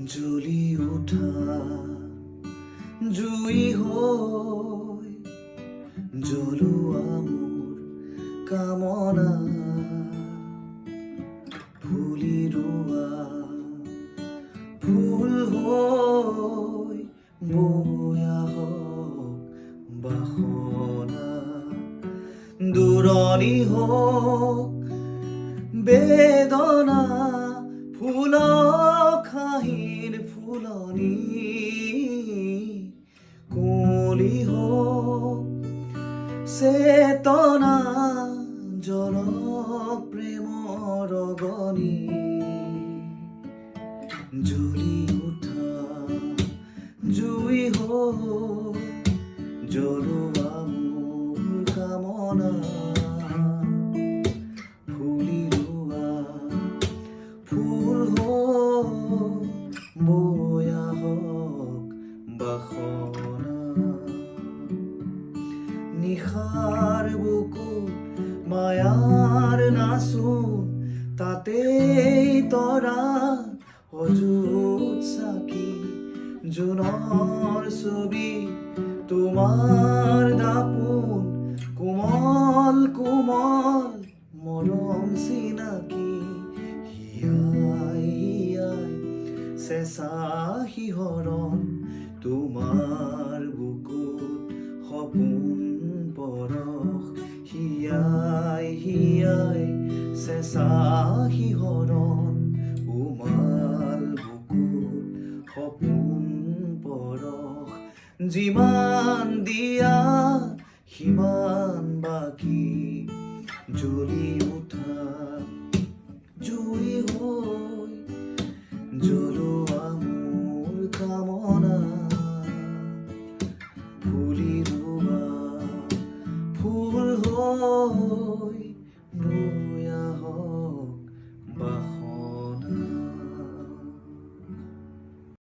জ্বলি উঠা জুই হৈ জ্বলোৱা মোৰ কামনা ফুলি ৰোৱা ফুল হৈ বৈ আহক বাসনা দূৰণি হওক বেদনা ফুলক হাঁহিৰ ফুলনি কুঁৱলী হওক চেতনা জলক প্ৰেমৰ অগনি জ্বলি উঠা জুই হৈ জ্বলোৱা মোৰ কামনা ফুলি ৰোৱা ফুল হৈ বৈ আহক বাসনা নিশাৰ বুকু মায়াৰ নাচোন তাতেই তৰা অযুত চাকি জোনৰ ছবি তোমাৰ দাপোন কোমল কোমল মৰম চিনাকি হিয়াই হিয়াই চেঁচা শিহৰণ তোমাৰ বুকুত সপোন পৰশ হিয়াই হিয়াই চেঁচা শিহৰণ উমাল বুকুত সপোন পৰশ যিমান দিয়া সিমান বাকী জ্বলি উঠা জুই হৈ জ্বলোৱা মোৰ কামনা ফুলি ৰোৱা ফুল হৈ বৈ আহক